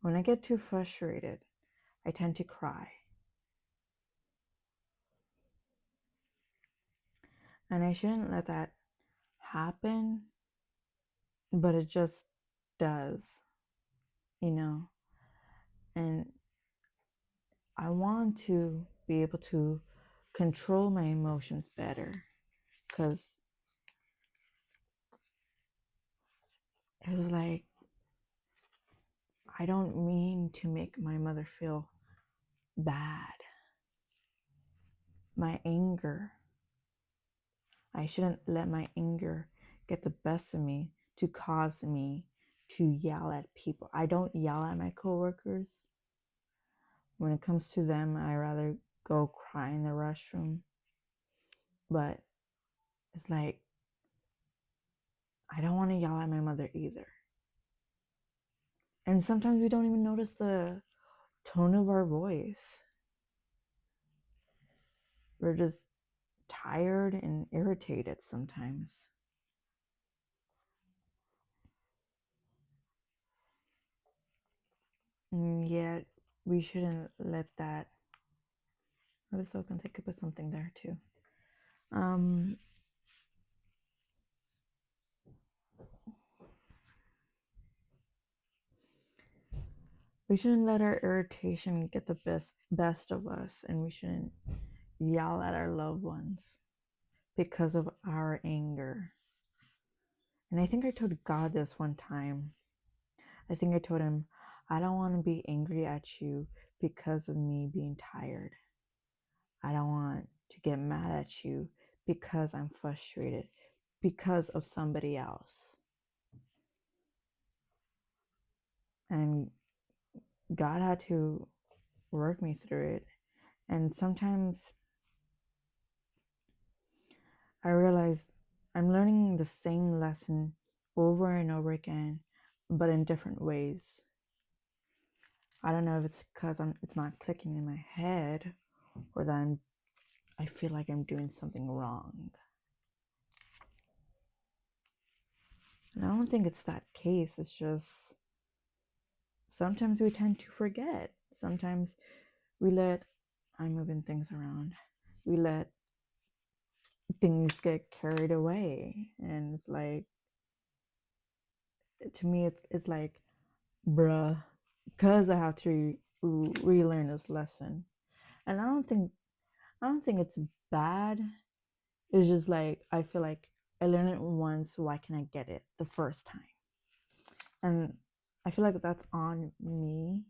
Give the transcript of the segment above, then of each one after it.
When I get too frustrated, I tend to cry. And I shouldn't let that happen, but it just does, you know? And I want to be able to control my emotions better because it was like, I don't mean to make my mother feel bad. My anger, I shouldn't let my anger get the best of me to cause me to yell at people. I don't yell at my coworkers. When it comes to them, I rather go cry in the restroom. But it's like, I don't want to yell at my mother either. And sometimes we don't even notice the tone of our voice. We're just tired and irritated sometimes. And yet, we shouldn't let that. Oh, this opens. I could put something there too. Um, we shouldn't let our irritation get the best of us, and we shouldn't yell at our loved ones because of our anger. And I think I told God this one time. I think I told him, I don't want to be angry at you because of me being tired. I don't want to get mad at you because I'm frustrated because of somebody else. And God had to work me through it. And sometimes I realized I'm learning the same lesson over and over again, but in different ways. I don't know if it's because it's not clicking in my head or that I feel like I'm doing something wrong. And I don't think it's that case. It's just sometimes we tend to forget. Sometimes I'm moving things around. We let things get carried away. And it's like, to me, it's like, bruh, because I have to relearn this lesson. And I don't think it's bad. It's just like, I feel like I learned it once. Why can I get it the first time? And I feel like that's on me.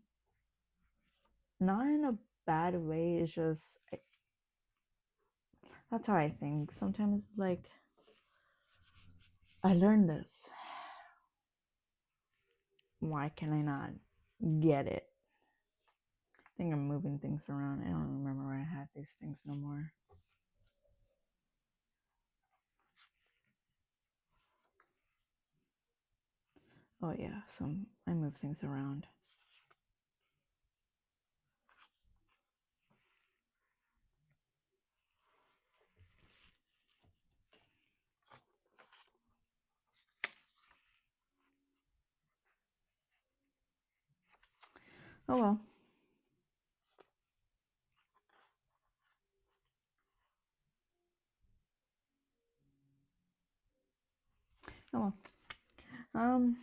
Not in a bad way. It's just, that's how I think. Sometimes, like, I learned this. Why can I not get it? I think I'm moving things around. I don't remember where I had these things no more. Oh yeah, I move things around. Oh well. Oh well. Um,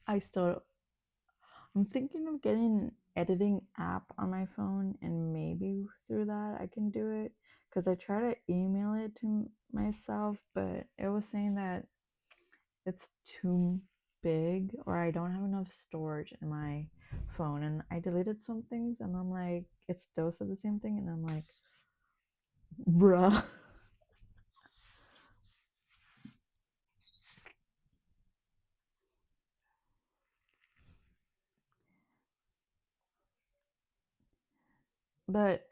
I still I'm thinking of getting an editing app on my phone, and maybe through that I can do it. Because I tried to email it to myself, but it was saying that it's too big or I don't have enough storage in my phone. And I deleted some things, and I'm like, it still said the same thing, and I'm like, bruh. But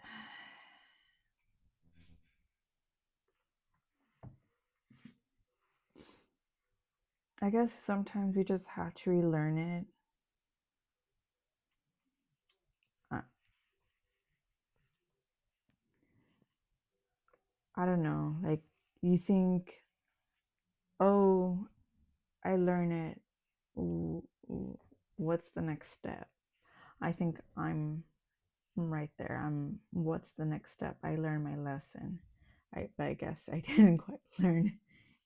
I guess sometimes we just have to relearn it. I, I don't know. Like, you think oh, I learn it. What's the next step? I think I'm right there. What's the next step? I learned my lesson. But I guess I didn't quite learn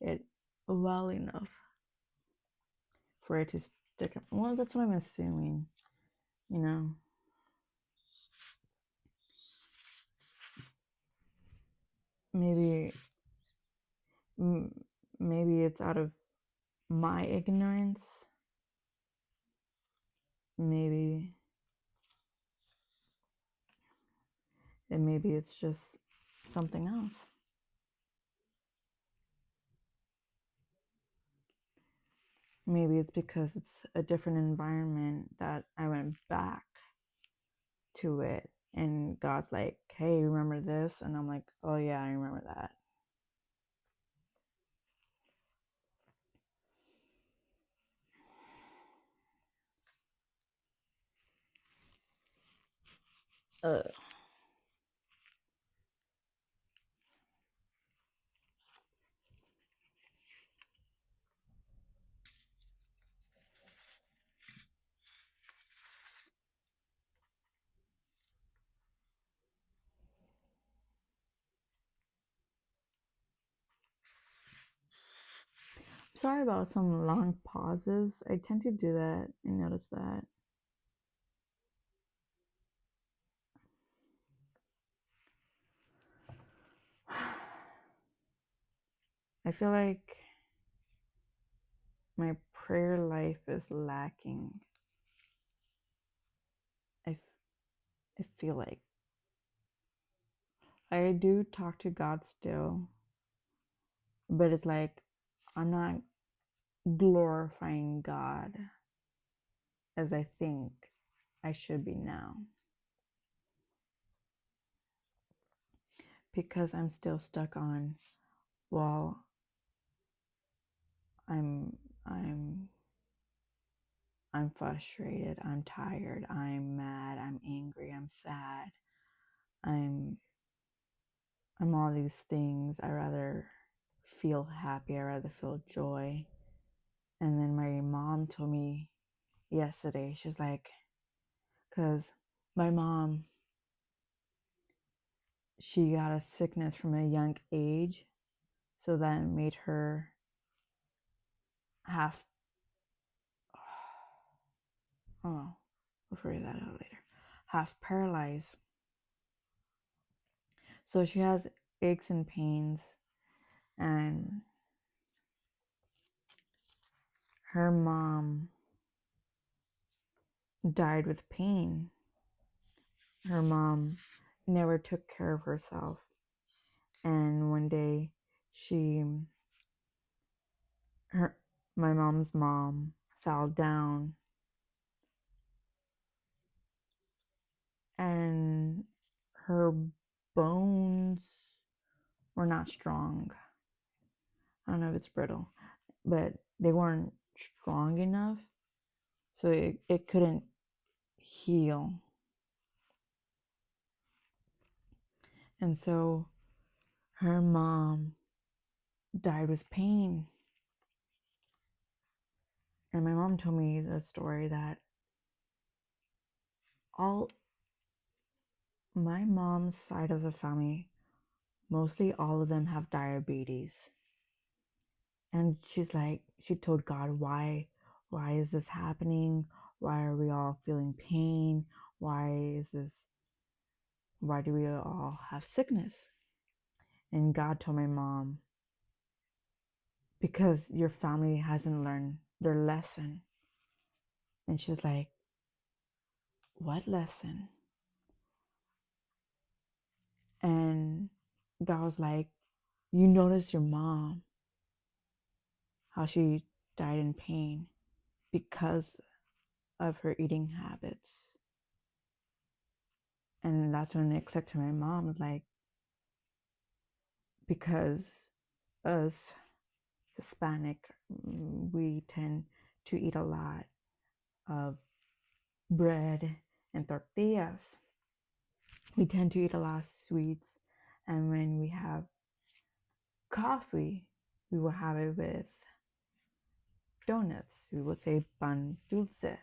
it well enough for it to stick. Well, that's what I'm assuming, you know. Maybe, maybe it's out of my ignorance. Maybe, and maybe it's just something else. Maybe it's because it's a different environment that I went back to it, and God's like, hey, remember this? And I'm like, oh yeah, I remember that. Sorry about some long pauses. I tend to do that. I noticed that. I feel like my prayer life is lacking. I feel like I do talk to God still, but it's like I'm not glorifying God as I think I should be now, because I'm still stuck on, well, I'm I'm I'm frustrated, I'm tired, I'm mad, I'm angry, I'm sad. I'm I'm all these things. I rather feel happy, I rather feel joy. And then my mom told me yesterday, she's like, cuz my mom, she got a sickness from a young age, so that made her half, oh, we'll figure that out later, half paralyzed. So she has aches and pains, and her mom died with pain. Her mom never took care of herself, and one day she her my mom's mom fell down, and her bones were not strong. I don't know if it's brittle, but they weren't strong enough, so it couldn't heal. And so her mom died with pain. And my mom told me the story that all my mom's side of the family, mostly all of them have diabetes. And she's like, she told God, why is this happening? Why are we all feeling pain? Why do we all have sickness? And God told my mom, because your family hasn't learned their lesson. And she's like, what lesson? And God was like, you notice your mom, how she died in pain because of her eating habits. And that's when it clicked to my mom. It's like, because us Hispanic, we tend to eat a lot of bread and tortillas. We tend to eat a lot of sweets. And when we have coffee, We would have it with donuts. We would say pan dulce.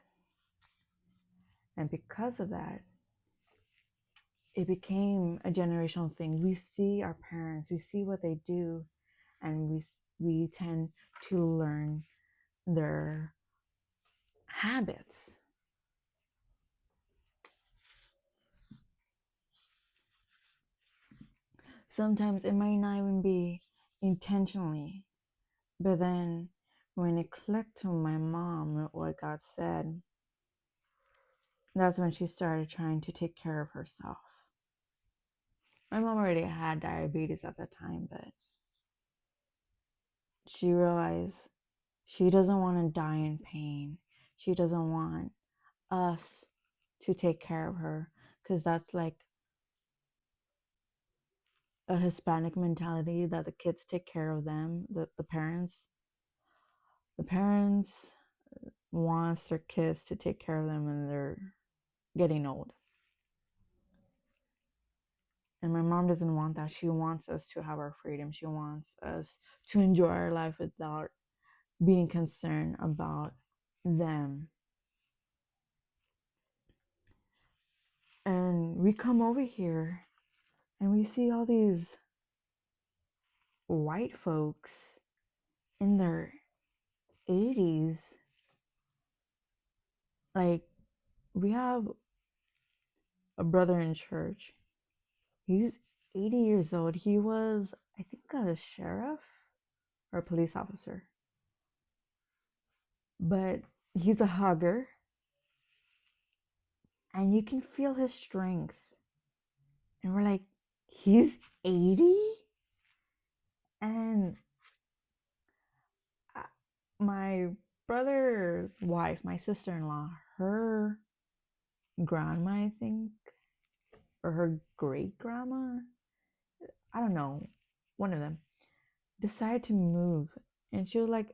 And because of that, it became a generational thing. We see our parents, we see what they do, and we tend to learn their habits. Sometimes it might not even be intentionally, but then when it clicked to my mom what God said, that's when she started trying to take care of herself. My mom already had diabetes at the time, but she realized she doesn't want to die in pain. She doesn't want us to take care of her, because that's like a Hispanic mentality that the kids take care of them, the parents. The parents wants their kids to take care of them when they're getting old. And my mom doesn't want that. She wants us to have our freedom. She wants us to enjoy our life without being concerned about them. And we come over here and we see all these white folks in their 80s. Like, we have a brother in church. He's 80 years old. He was, I think, a sheriff or a police officer. But he's a hugger. And you can feel his strength. And we're like, he's 80? And my brother's wife, my sister-in-law, her grandma, I think, or her great grandma, I don't know, one of them, decided to move. And she was like,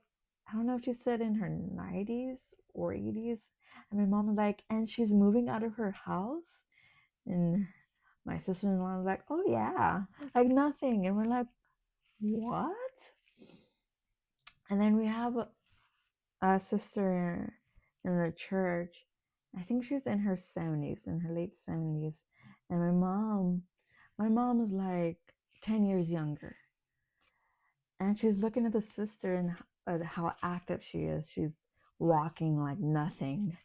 I don't know if she said in her 90s or 80s. And my mom was like, and she's moving out of her house? And my sister-in-law was like, oh yeah, like nothing. And we're like, what? And then we have a sister in the church. I think she's in her 70s, in her late 70s. And my mom is like 10 years younger. And she's looking at the sister and how active she is. She's walking like nothing.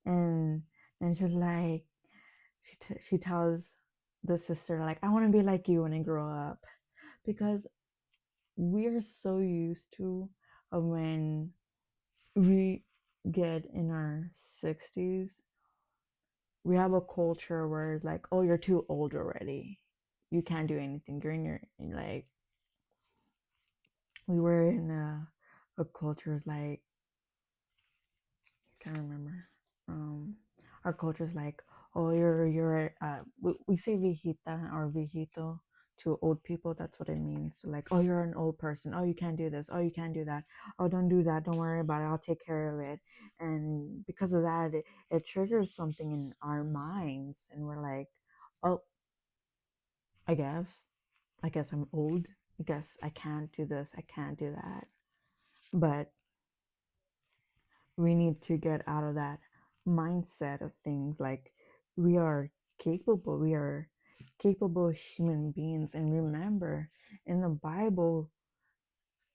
And she's like, she tells the sister, like, I want to be like you when I grow up. Because we are so used to when we get in our 60s, we have a culture where it's like, oh, you're too old already. You can't do anything. You're in your, like, we were in a culture is like, I can't remember. Our culture is like, oh, we say viejita or viejito to old people. That's what it means. So like, oh, you're an old person. Oh, you can't do this. Oh, you can't do that. Oh, don't do that. Don't worry about it. I'll take care of it. And because of that, it triggers something in our minds, and we're like, oh, I guess, I'm old. I guess I can't do this. I can't do that. But we need to get out of that mindset of things. Like, we are capable human beings. And remember, in the Bible,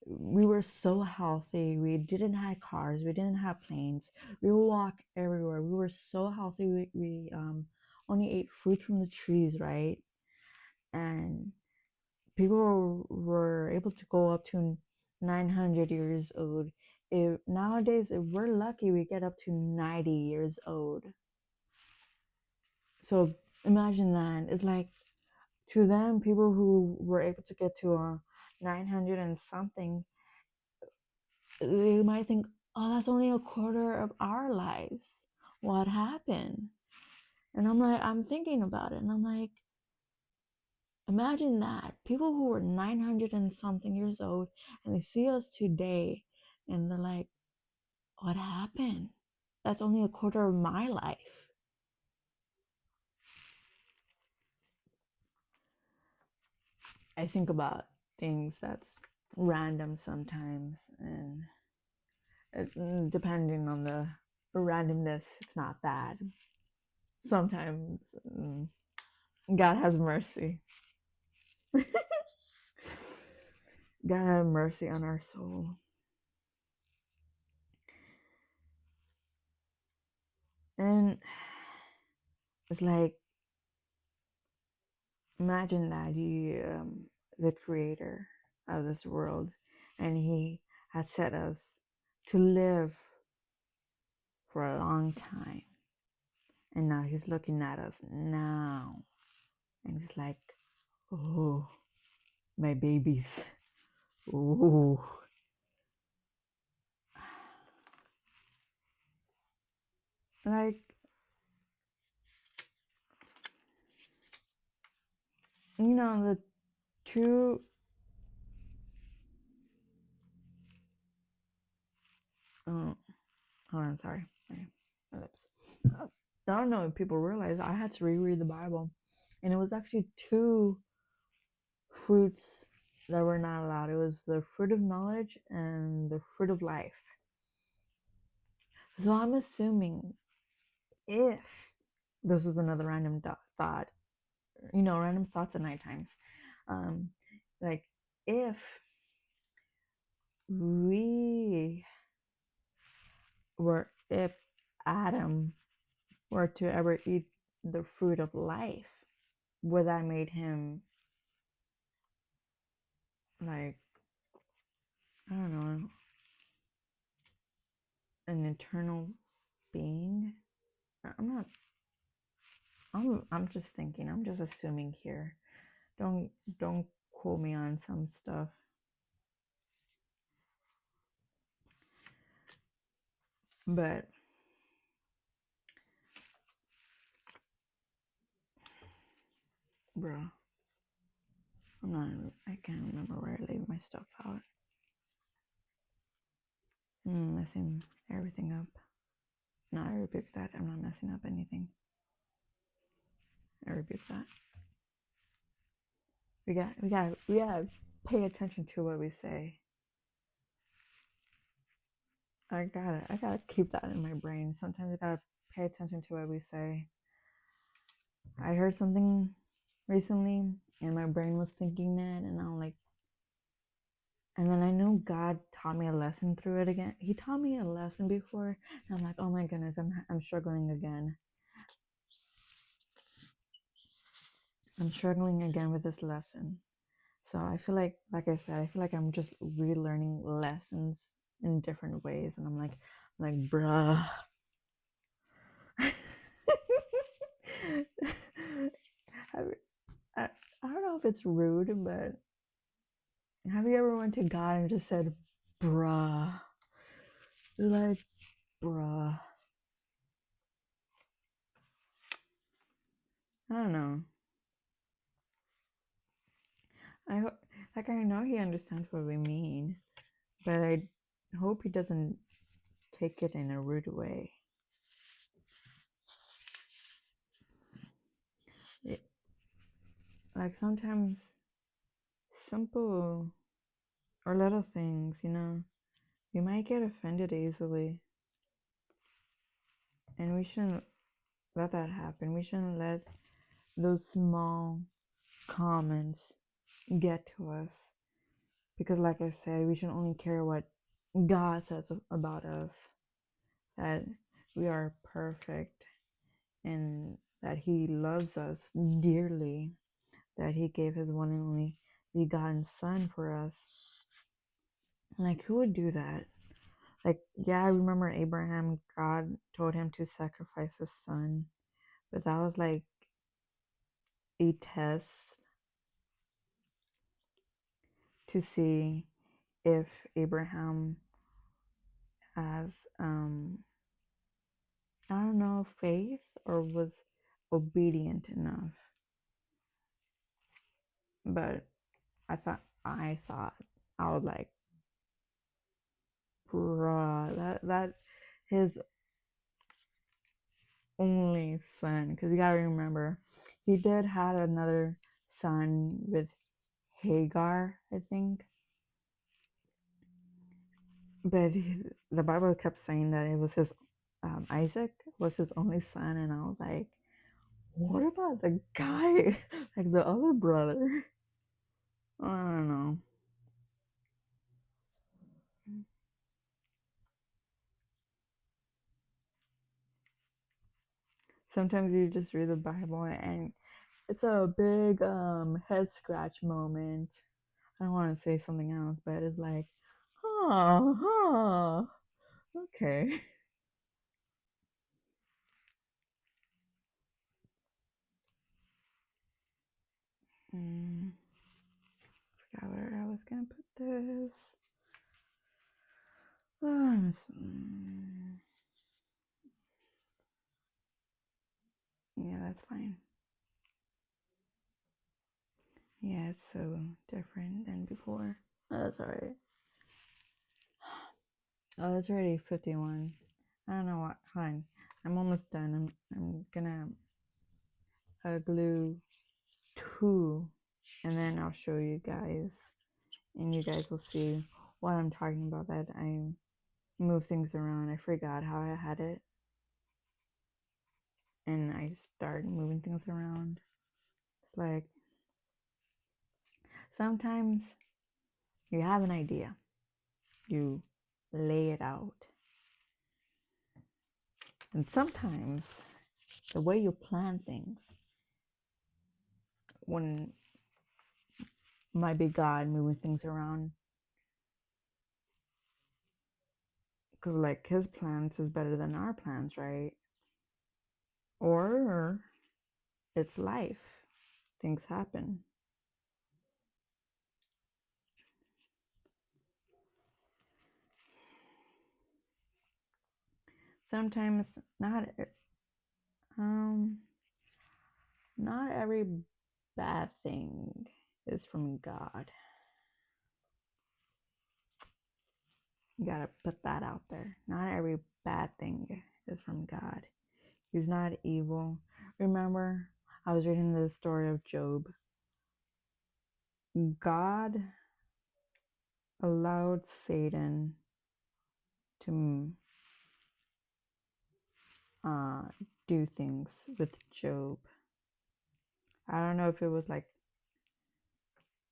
we were so healthy. We didn't have cars, we didn't have planes, we would walk everywhere. We were so healthy. We only ate fruit from the trees, right? And people were able to go up to 900 years old. Nowadays, if we're lucky, we get up to 90 years old. So imagine that. It's like, to them, people who were able to get to 900 and something, they might think, oh, that's only a quarter of our lives. What happened? And I'm thinking about it, and I'm like, imagine that. People who were 900 and something years old, and they see us today, and they're like, what happened? That's only a quarter of my life. I think about things that's random sometimes, and depending on the randomness, it's not bad. Sometimes God has mercy. God have mercy on our soul. And it's like, imagine that you, the creator of this world, and he has set us to live for a long time. And now he's looking at us now. And he's like, oh, my babies. Ooh. Like, the two, oh, hold on, sorry. My lips. I don't know if people realize I had to reread the Bible. And it was actually two fruits that were not allowed. It was the fruit of knowledge and the fruit of life. So I'm assuming if this was another random thought, random thoughts at night times, um, like if we if Adam were to ever eat the fruit of life, would that made him like, I don't know, an eternal being? I'm not. I'm just thinking. I'm just assuming here. Don't don't quote me on some stuff. But bro, I'm not. I can't remember where I laid my stuff out. Messing everything up. No, I rebuke that. I'm not messing up anything. I rebuke that. We gotta pay attention to what we say. I gotta keep that in my brain. Sometimes I gotta pay attention to what we say. I heard something recently and my brain was thinking that, and I'm like, and then I know God taught me a lesson through it again. He taught me a lesson before, and I'm like, oh my goodness, I'm struggling again. I'm struggling again with this lesson. So I feel like I said, I feel like I'm just relearning lessons in different ways, and I'm like, bruh. I, I don't know if it's rude, but have you ever went to God and just said, bruh? Like, bruh. I don't know. I know he understands what we mean, but I hope he doesn't take it in a rude way. It, like sometimes simple or little things, you might get offended easily, and we shouldn't let that happen. We shouldn't let those small comments get to us, because like I said, we should only care what God says about us, that we are perfect and that he loves us dearly, that he gave his one and only begotten son for us. Like, who would do that? Like, yeah, I remember Abraham, God told him to sacrifice his son, but that was like a test to see if Abraham has, I don't know, faith or was obedient enough. But I thought, I was like, bruh, that his only son, because you gotta remember, he did had another son with Hagar, I think, But the Bible kept saying that it was his Isaac was his only son, and I was like, what about the guy, like the other brother? I don't know. Sometimes you just read the Bible and it's a big head scratch moment. I don't want to say something else, but it's like, huh, okay. Mm, forgot where I was gonna put this. Yeah, that's fine. Yeah, it's so different than before. Oh, that's alright. Oh, it's already 51. I don't know what. Fine. I'm almost done. I'm gonna glue two, and then I'll show you guys, and you guys will see what I'm talking about. That I move things around. I forgot how I had it, and I start moving things around. It's like sometimes you have an idea, you lay it out, and sometimes the way you plan things, when might be God moving things around, because like His plans is better than our plans, right? Or it's life, things happen. Sometimes um not every bad thing is from God. You gotta put that out there. Not every bad thing is from God. He's not evil. Remember, I was reading the story of Job. God allowed Satan to uh, do things with Job. I don't know if it was like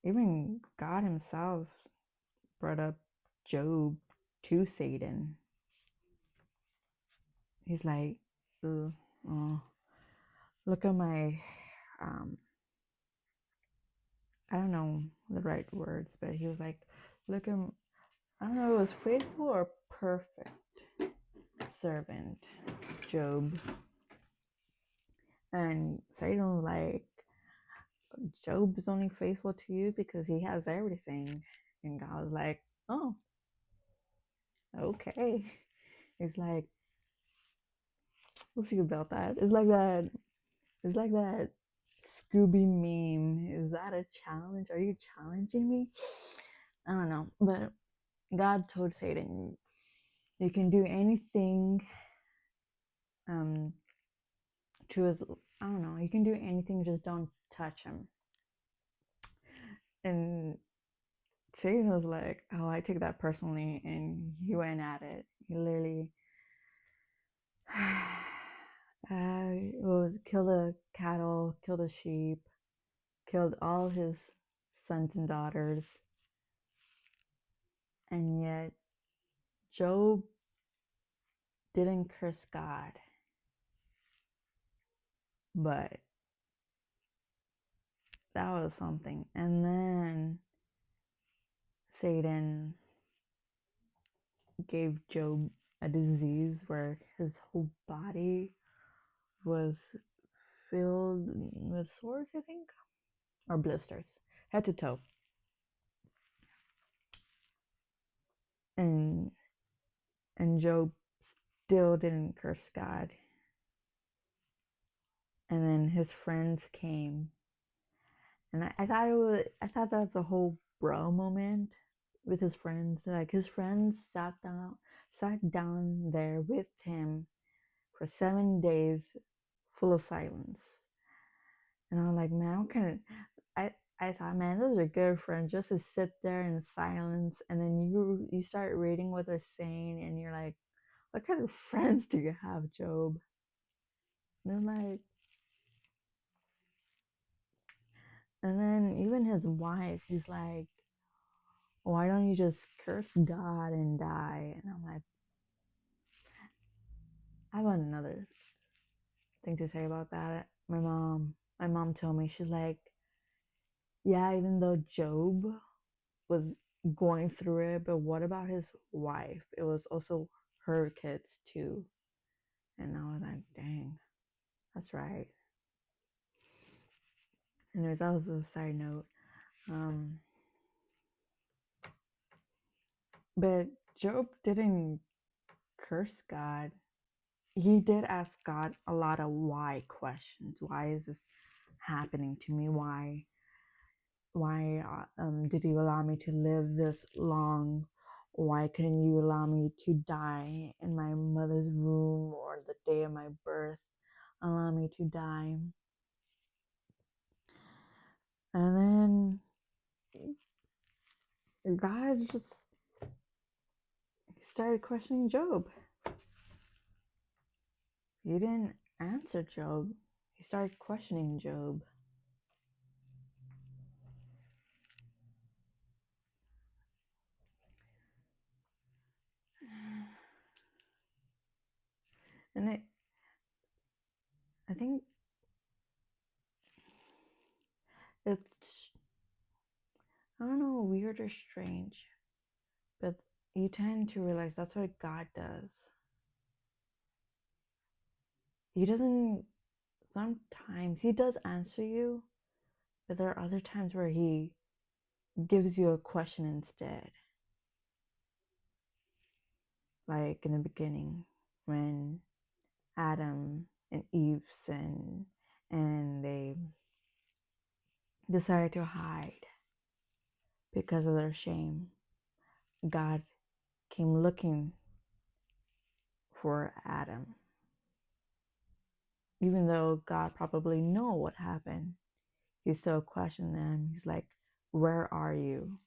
even God Himself brought up Job to Satan. He's like, oh, look at my, um, I don't know the right words, but he was like, look at, I don't know, it was faithful or perfect servant, Job. And Satan was like, Job is only faithful to you because he has everything. And God was like, oh, okay. It's like, we'll see about that. It's like that. It's like that Scooby meme. Is that a challenge? Are you challenging me? I don't know. But God told Satan, you can do anything um to his, I don't know, you can do anything, just don't touch him. And Satan was like, oh, I take that personally, and he went at it. He literally was killed the cattle, killed the sheep, killed all his sons and daughters, and yet Job didn't curse God, but that was something. And then Satan gave Job a disease where his whole body was filled with sores, I think, or blisters, head to toe. And Job still didn't curse God. And then his friends came, and I thought that was a whole bro moment with his friends. Like his friends sat down there with him for 7 days, full of silence. And I'm like, man, what kind of, I thought, man, those are good friends, just to sit there in silence, and then you start reading what they're saying, and you're like, what kind of friends do you have, Job? And then like, and then even his wife, he's like, why don't you just curse God and die? And I'm like, I have another thing to say about that. My mom told me, she's like, yeah, even though Job was going through it, but what about his wife? It was also her kids too. And I was like, dang, that's right. Anyways, that was a side note. Um, but Job didn't curse God. He did ask God a lot of why questions. Why is this happening to me? Why did you allow me to live this long? Why couldn't you allow me to die in my mother's womb or the day of my birth? Allow me to die. And then God just started questioning Job. He didn't answer Job. He started questioning Job. And I think it's, I don't know, weird or strange, but you tend to realize that's what God does. He doesn't, sometimes he does answer you, but there are other times where he gives you a question instead. Like in the beginning, when Adam and Eve sinned and they decided to hide because of their shame. God came looking for Adam. Even though God probably knew what happened, he still questioned them. He's like, where are you?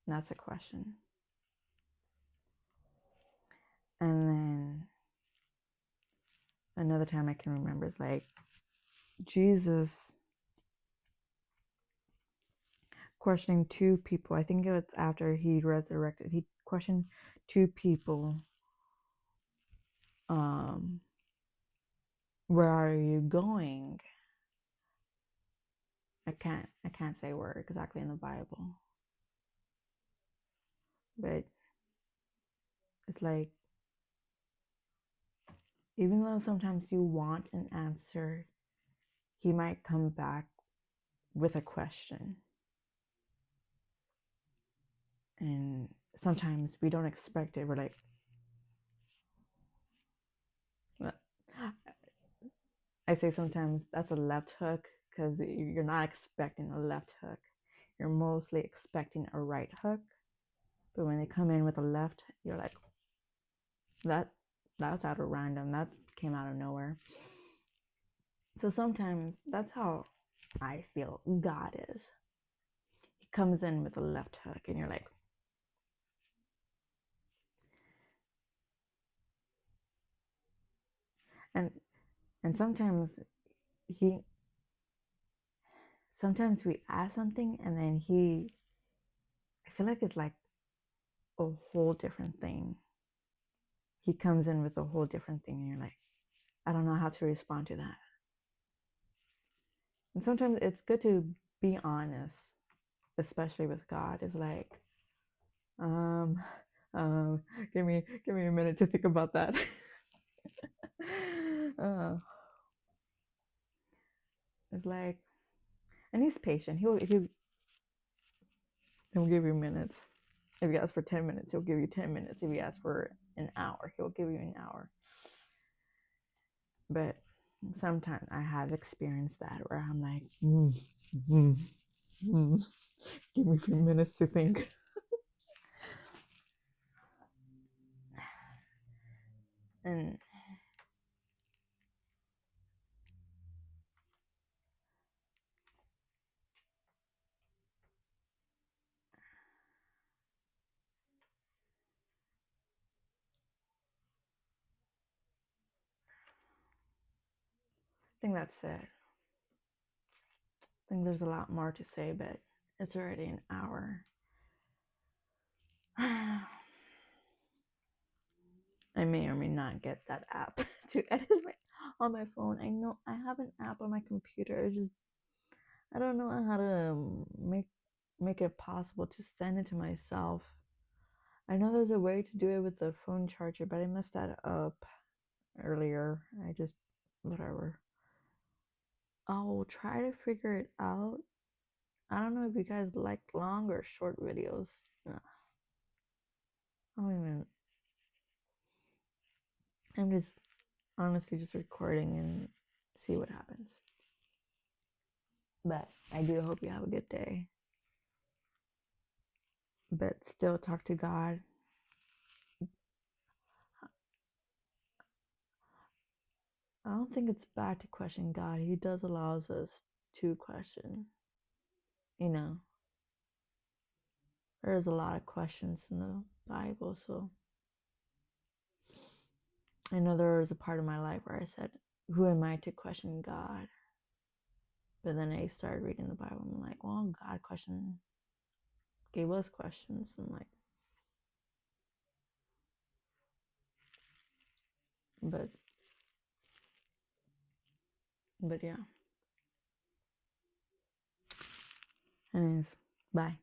And that's a question. And then another time I can remember is like Jesus questioning two people. I think it was after he resurrected. He questioned two people. Where are you going? I can't say where exactly in the Bible. But it's like, even though sometimes you want an answer, he might come back with a question. And sometimes we don't expect it. We're like, well, I say sometimes that's a left hook because you're not expecting a left hook. You're mostly expecting a right hook. But when they come in with a left, you're like, that's out of random. That came out of nowhere. So sometimes that's how I feel God is. He comes in with a left hook and you're like, and and he sometimes we ask something and then I feel like it's like a whole different thing. He comes in with a whole different thing and you're like, I don't know how to respond to that. And sometimes it's good to be honest, especially with God. It's like, um, give me a minute to think about that. uh, it's like, and he's patient. He'll give you minutes. If you ask for 10 minutes, he'll give you 10 minutes. If you ask for an hour, he'll give you an hour. But sometimes I have experienced that where I'm like, give me a few minutes to think. And think that's it. I think there's a lot more to say, but it's already an hour. I may or may not get that app to edit on my phone. I know I have an app on my computer. I don't know how to make it possible to send it to myself. I know there's a way to do it with the phone charger, but I messed that up earlier. Whatever. I'll try to figure it out. I don't know if you guys like long or short videos. I don't even. I'm just honestly just recording and see what happens. But I do hope you have a good day. But still talk to God. I don't think it's bad to question God. He does allows us to question. You know, there's a lot of questions in the Bible, so I know there was a part of my life where I said, who am I to question God? But then I started reading the Bible and I'm like, well, God gave us questions. I'm like, but yeah. Anyways, bye.